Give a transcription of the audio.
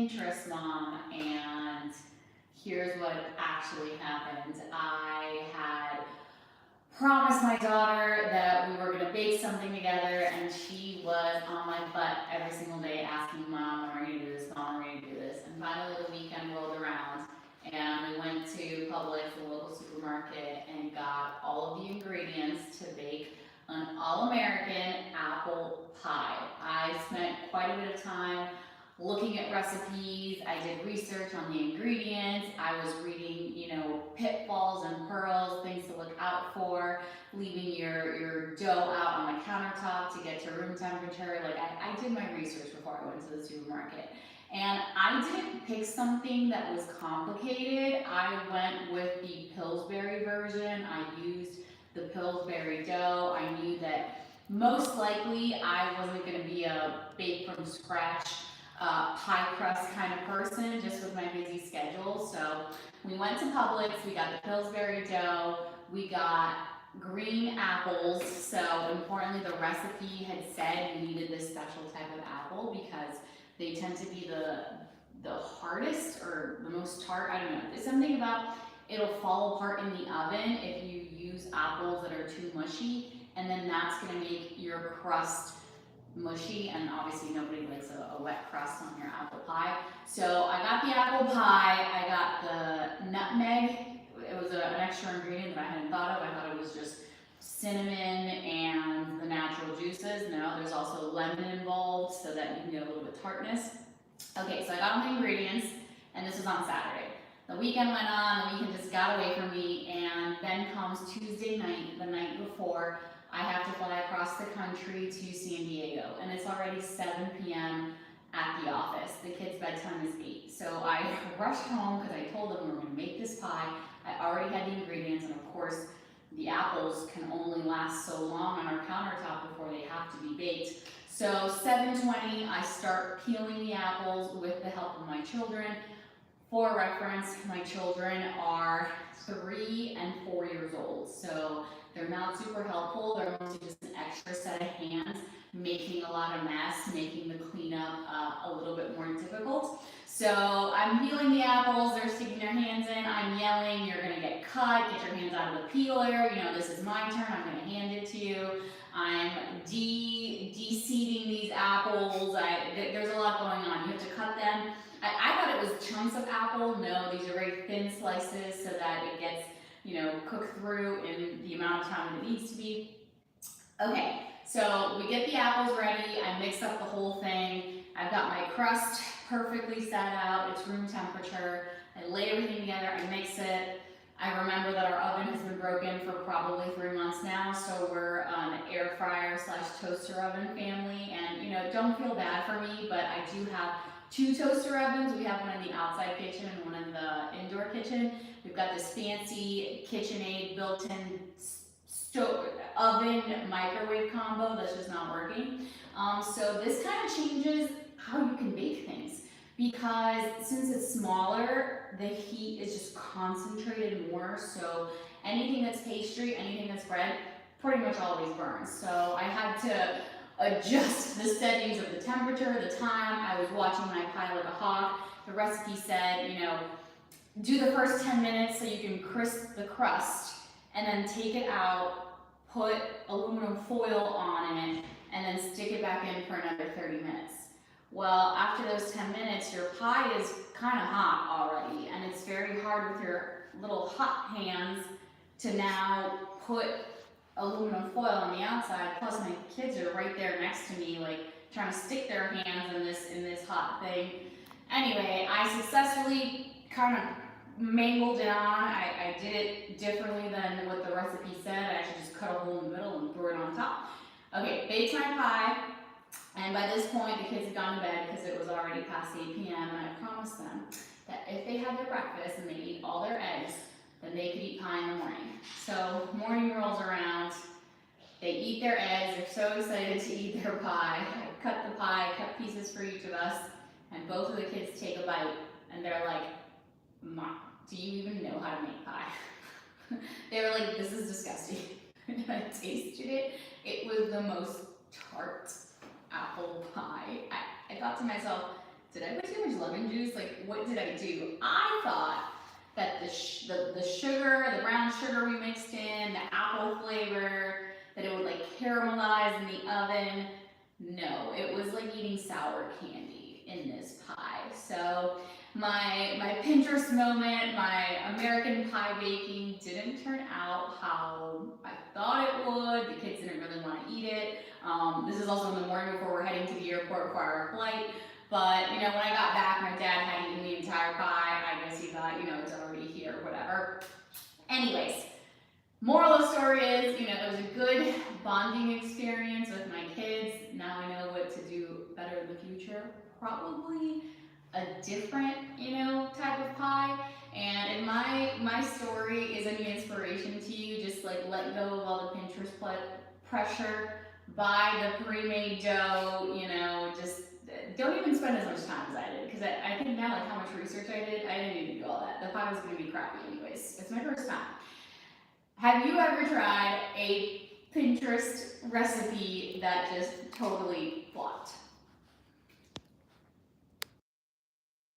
Pinterest mom, and here's what actually happened. I had promised my daughter that we were gonna bake something together, and she was on my butt every single day asking, Mom, when are we gonna do this? Mom, when are we gonna do this? And finally the weekend rolled around, and we went to Publix, the local supermarket, and got all of the ingredients to bake an all-American apple pie. I spent quite a bit of time looking at recipes. I did research on the ingredients. I was reading, pitfalls and pearls, things to look out for, leaving your dough out on the countertop to get to room temperature. Like I did my research before I went to the supermarket. And I didn't pick something that was complicated. I went with the Pillsbury version. I used the Pillsbury dough. I knew that most likely I wasn't going to be a bake from scratch pie crust kind of person, just with my busy schedule. So we went to Publix, we got the Pillsbury dough, we got green apples. So importantly, the recipe had said you needed this special type of apple because they tend to be the hardest or the most tart. I don't know. There's something about it'll fall apart in the oven if you use apples that are too mushy, and then that's going to make your crust mushy, and obviously nobody likes a wet crust on your apple pie. So I got the apple pie, I got the nutmeg. It was an extra ingredient that I hadn't thought of. I thought it was just cinnamon and the natural juices. No, there's also lemon involved so that you can get a little bit of tartness. Okay, so I got all the ingredients, and this was on Saturday. The weekend went on, the weekend just got away from me, and then comes Tuesday night, the night before. I have to fly across the country to San Diego, and it's already 7 p.m. at the office. The kids' bedtime is 8. So I rushed home because I told them we were going to make this pie. I already had the ingredients, and of course, the apples can only last so long on our countertop before they have to be baked. So 7:20, I start peeling the apples with the help of my children. For reference, my children are 3 and 4 years old, so they're not super helpful. They're mostly just an extra set of hands, making a lot of mess, making the cleanup a little bit more difficult. So I'm peeling the apples, they're sticking their hands in, I'm yelling, you're gonna get cut, get your hands out of the peeler, this is my turn, I'm gonna hand it to you. I'm de-seeding these apples, there's a lot going on. You have to cut them. I thought it was chunks of apple. No, these are very thin slices so that it gets, cooked through in the amount of time it needs to be. Okay, so we get the apples ready. I mix up the whole thing. I've got my crust perfectly set out. It's room temperature. I lay everything together. I mix it. I remember that our oven has been broken for probably 3 months now, so we're an air fryer / toaster oven family. And don't feel bad for me, but I do have 2 toaster ovens. We have one in the outside kitchen and one in the indoor kitchen. We've got this fancy KitchenAid built-in oven microwave combo that's just not working. So this kind of changes how you can bake things, because since it's smaller, the heat is just concentrated more. So anything that's pastry, anything that's bread, pretty much always burns. So I had to adjust the settings of the temperature, the time. I was watching my pie like a hawk. The recipe said, do the first 10 minutes so you can crisp the crust, and then take it out, put aluminum foil on it, and then stick it back in for another 30 minutes. Well, after those 10 minutes, your pie is kind of hot already, and it's very hard with your little hot hands to now put aluminum foil on the outside. Plus my kids are right there next to me, like trying to stick their hands in this hot thing. Anyway, I successfully kind of mangled it on. I did it differently than what the recipe said. I actually just cut a hole in the middle and threw it on top. Okay, baked my pie, and by this point the kids had gone to bed because it was already past 8 p.m. and I promised them that if they had their breakfast and they eat all their eggs, then they could eat pie in the morning. So morning rolls around, they eat their eggs, they're so excited to eat their pie. I cut the pie, cut pieces for each of us, and both of the kids take a bite, and they're like, Mom, do you even know how to make pie? They were like, this is disgusting. And I tasted it. It was the most tart apple pie. I thought to myself, did I put too much lemon juice? Like, what did I do? I thought that the sugar, the brown sugar we mixed in, the apple flavor, that it would like caramelize in the oven. No, it was like eating sour candy in this pie. So my Pinterest moment, my American pie baking didn't turn out how I thought it would. The kids didn't really want to eat it. This is also in the morning before we're heading to the airport for our flight. But, you know, when I got back, my dad had eaten the entire pie. I guess he thought, you know, it's already here, whatever. Anyways, moral of the story is, you know, it was a good bonding experience with my kids. Now I know what to do better in the future. Probably a different, you know, type of pie. And if my story is any inspiration to you, just like let go of all the Pinterest pressure. Buy the pre-made dough, you know, just don't even spend as much time as I did, because I think now, like how much research I did, I didn't need to do all that. The pie was going to be crappy anyways. It's my first time. Have you ever tried a Pinterest recipe that just totally flopped?